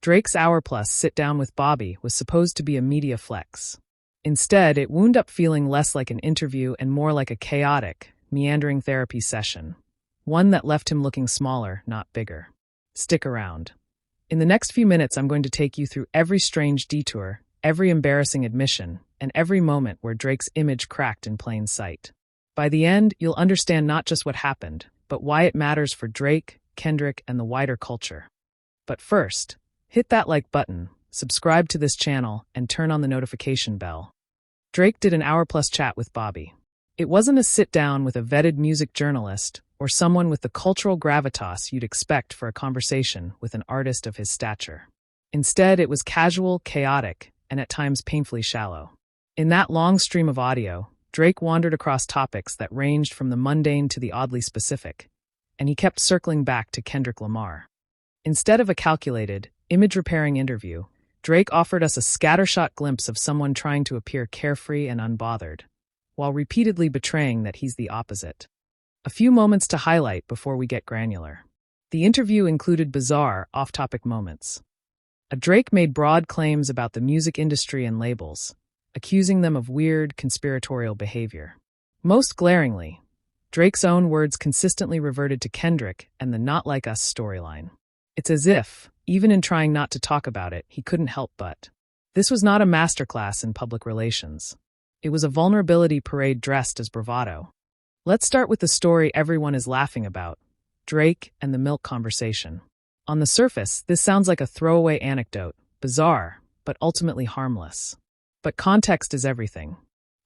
Drake's hour-plus sit-down with Bobby was supposed to be a media flex. Instead, it wound up feeling less like an interview and more like a chaotic, meandering therapy session. One that left him looking smaller, not bigger. Stick around. In the next few minutes, I'm going to take you through every strange detour, every embarrassing admission, and every moment where Drake's image cracked in plain sight. By the end, you'll understand not just what happened, but why it matters for Drake, Kendrick, and the wider culture. But first, hit that like button, subscribe to this channel, and turn on the notification bell. Drake did an hour-plus chat with Bobby. It wasn't a sit-down with a vetted music journalist or someone with the cultural gravitas you'd expect for a conversation with an artist of his stature. Instead, it was casual, chaotic, and at times painfully shallow. In that long stream of audio, Drake wandered across topics that ranged from the mundane to the oddly specific, and he kept circling back to Kendrick Lamar. Instead of a calculated, image-repairing interview, Drake offered us a scattershot glimpse of someone trying to appear carefree and unbothered, while repeatedly betraying that he's the opposite. A few moments to highlight before we get granular. The interview included bizarre, off-topic moments. Drake made broad claims about the music industry and labels, accusing them of weird, conspiratorial behavior. Most glaringly, Drake's own words consistently reverted to Kendrick and the Not Like Us storyline. It's as if, even in trying not to talk about it, he couldn't help but. This was not a masterclass in public relations. It was a vulnerability parade dressed as bravado. Let's start with the story everyone is laughing about, Drake and the milk conversation. On the surface, this sounds like a throwaway anecdote, bizarre, but ultimately harmless. But context is everything.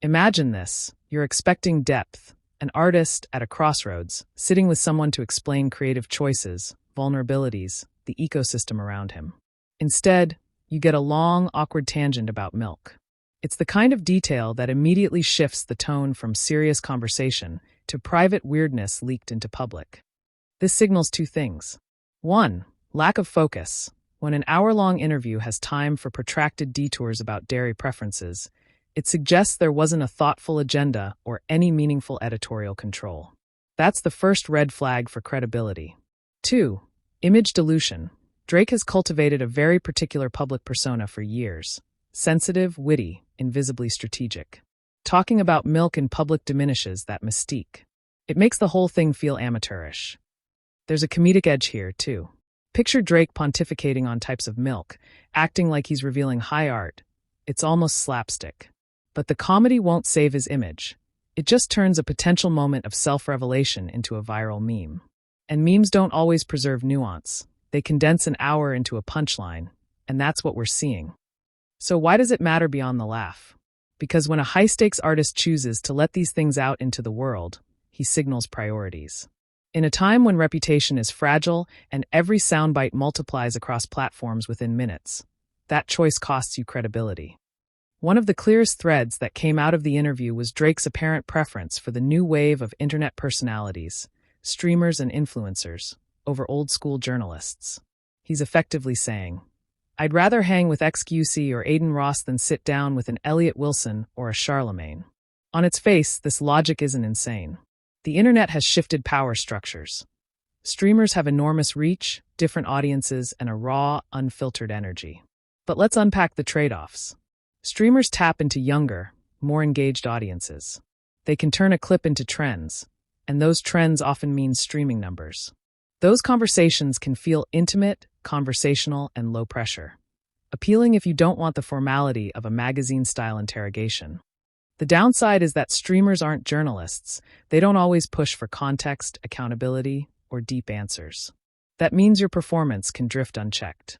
Imagine this: you're expecting depth, an artist at a crossroads, sitting with someone to explain creative choices, vulnerabilities, the ecosystem around him. Instead, you get a long, awkward tangent about milk. It's the kind of detail that immediately shifts the tone from serious conversation to private weirdness leaked into public. This signals two things. One, lack of focus. When an hour-long interview has time for protracted detours about dairy preferences, it suggests there wasn't a thoughtful agenda or any meaningful editorial control. That's the first red flag for credibility. Two, image dilution. Drake has cultivated a very particular public persona for years. Sensitive, witty, invisibly strategic. Talking about milk in public diminishes that mystique. It makes the whole thing feel amateurish. There's a comedic edge here, too. Picture Drake pontificating on types of milk, acting like he's revealing high art. It's almost slapstick. But the comedy won't save his image. It just turns a potential moment of self-revelation into a viral meme. And memes don't always preserve nuance. They condense an hour into a punchline, and that's what we're seeing. So why does it matter beyond the laugh? Because when a high-stakes artist chooses to let these things out into the world, he signals priorities. In a time when reputation is fragile and every soundbite multiplies across platforms within minutes, that choice costs you credibility. One of the clearest threads that came out of the interview was Drake's apparent preference for the new wave of internet personalities, streamers and influencers, over old-school journalists. He's effectively saying, "I'd rather hang with XQC or Aiden Ross than sit down with an Elliot Wilson or a Charlemagne." On its face, this logic isn't insane. The internet has shifted power structures. Streamers have enormous reach, different audiences, and a raw, unfiltered energy. But let's unpack the trade-offs. Streamers tap into younger, more engaged audiences. They can turn a clip into trends, and those trends often mean streaming numbers. Those conversations can feel intimate, conversational, and low pressure, appealing if you don't want the formality of a magazine-style interrogation. The downside is that streamers aren't journalists. They don't always push for context, accountability, or deep answers. That means your performance can drift unchecked.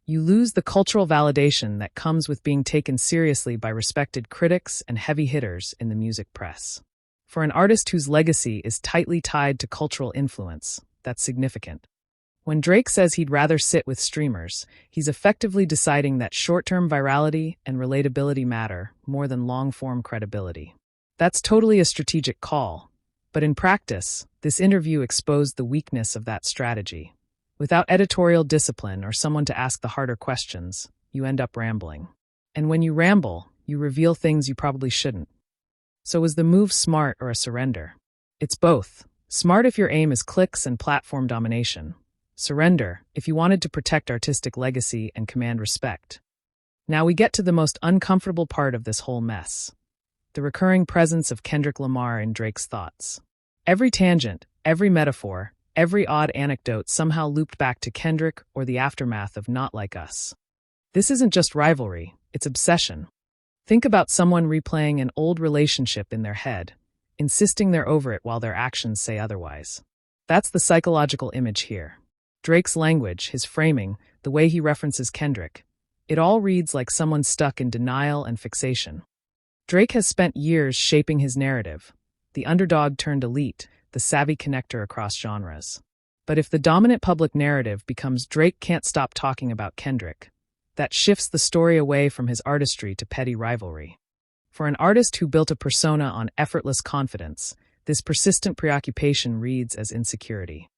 You lose the cultural validation that comes with being taken seriously by respected critics and heavy hitters in the music press. For an artist whose legacy is tightly tied to cultural influence, that's significant. When Drake says he'd rather sit with streamers, he's effectively deciding that short-term virality and relatability matter more than long-form credibility. That's totally a strategic call, but in practice, this interview exposed the weakness of that strategy. Without editorial discipline or someone to ask the harder questions, you end up rambling. And when you ramble, you reveal things you probably shouldn't. So was the move smart or a surrender? It's both. Smart if your aim is clicks and platform domination. surrender if you wanted to protect artistic legacy and command respect. Now we get to the most uncomfortable part of this whole mess. The recurring presence of Kendrick Lamar in Drake's thoughts. Every tangent, every metaphor, every odd anecdote somehow looped back to Kendrick or the aftermath of Not Like Us. This isn't just rivalry, it's obsession. Think about someone replaying an old relationship in their head, insisting they're over it while their actions say otherwise. That's the psychological image here. Drake's language, his framing, the way he references Kendrick, it all reads like someone stuck in denial and fixation. Drake has spent years shaping his narrative, the underdog turned elite, the savvy connector across genres. But if the dominant public narrative becomes Drake can't stop talking about Kendrick, that shifts the story away from his artistry to petty rivalry. For an artist who built a persona on effortless confidence, this persistent preoccupation reads as insecurity.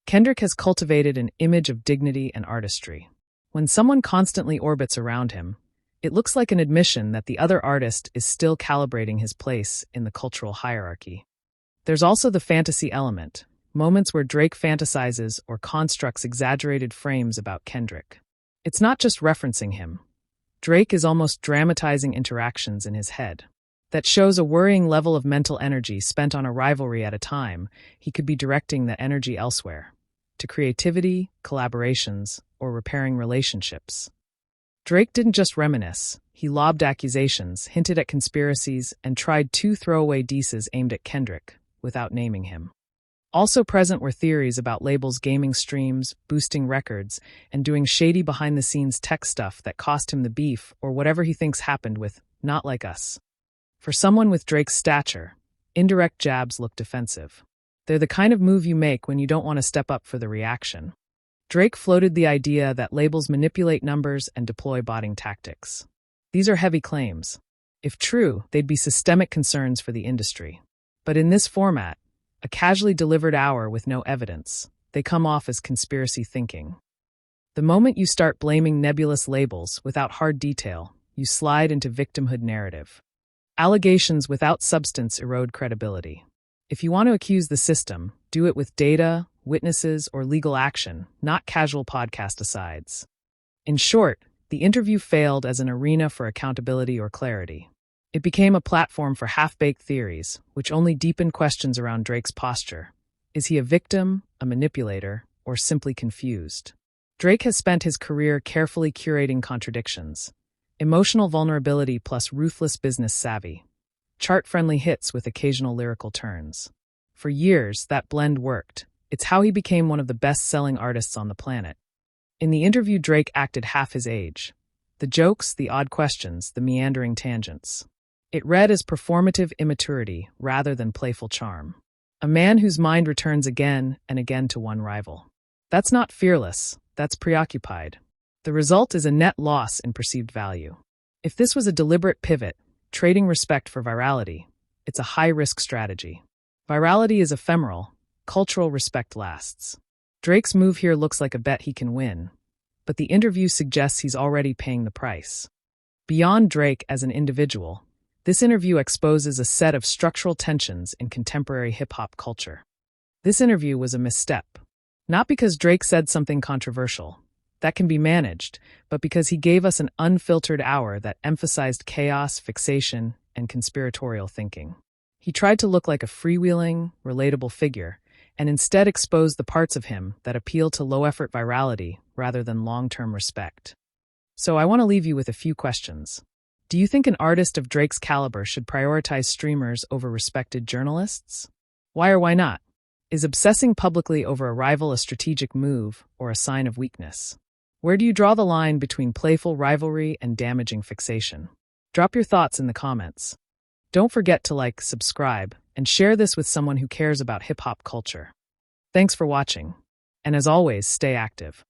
Kendrick has cultivated an image of dignity and artistry. When someone constantly orbits around him, it looks like an admission that the other artist is still calibrating his place in the cultural hierarchy. There's also the fantasy element, moments where Drake fantasizes or constructs exaggerated frames about Kendrick. It's not just referencing him. Drake is almost dramatizing interactions in his head. That shows a worrying level of mental energy spent on a rivalry at a time. He could be directing that energy elsewhere, to creativity, collaborations, or repairing relationships. Drake didn't just reminisce. He lobbed accusations, hinted at conspiracies, and tried 2 throwaway disses aimed at Kendrick, without naming him. Also present were theories about labels gaming streams, boosting records, and doing shady behind-the-scenes tech stuff that cost him the beef or whatever he thinks happened with Not Like Us. For someone with Drake's stature, indirect jabs look defensive. They're the kind of move you make when you don't want to step up for the reaction. Drake floated the idea that labels manipulate numbers and deploy botting tactics. These are heavy claims. If true, they'd be systemic concerns for the industry. But in this format, a casually delivered hour with no evidence, they come off as conspiracy thinking. The moment you start blaming nebulous labels without hard detail, you slide into victimhood narrative. Allegations without substance erode credibility. If you want to accuse the system, do it with data, witnesses, or legal action, not casual podcast asides. In short, the interview failed as an arena for accountability or clarity. It became a platform for half-baked theories, which only deepened questions around Drake's posture. Is he a victim, a manipulator, or simply confused? Drake has spent his career carefully curating contradictions. Emotional vulnerability plus ruthless business savvy. Chart-friendly hits with occasional lyrical turns. For years, that blend worked. It's how he became one of the best-selling artists on the planet. In the interview, Drake acted half his age. The jokes, the odd questions, the meandering tangents. It read as performative immaturity rather than playful charm. A man whose mind returns again and again to one rival. That's not fearless, that's preoccupied. The result is a net loss in perceived value. If this was a deliberate pivot, trading respect for virality, it's a high-risk strategy. Virality is ephemeral, cultural respect lasts. Drake's move here looks like a bet he can win, but the interview suggests he's already paying the price. Beyond Drake as an individual, this interview exposes a set of structural tensions in contemporary hip-hop culture. This interview was a misstep. Not because Drake said something controversial. That can be managed, but because he gave us an unfiltered hour that emphasized chaos, fixation, and conspiratorial thinking. He tried to look like a freewheeling, relatable figure, and instead exposed the parts of him that appeal to low-effort virality rather than long-term respect. So I want to leave you with a few questions. Do you think an artist of Drake's caliber should prioritize streamers over respected journalists? Why or why not? Is obsessing publicly over a rival a strategic move or a sign of weakness? Where do you draw the line between playful rivalry and damaging fixation? Drop your thoughts in the comments. Don't forget to like, subscribe, and share this with someone who cares about hip-hop culture. Thanks for watching. And as always, stay active.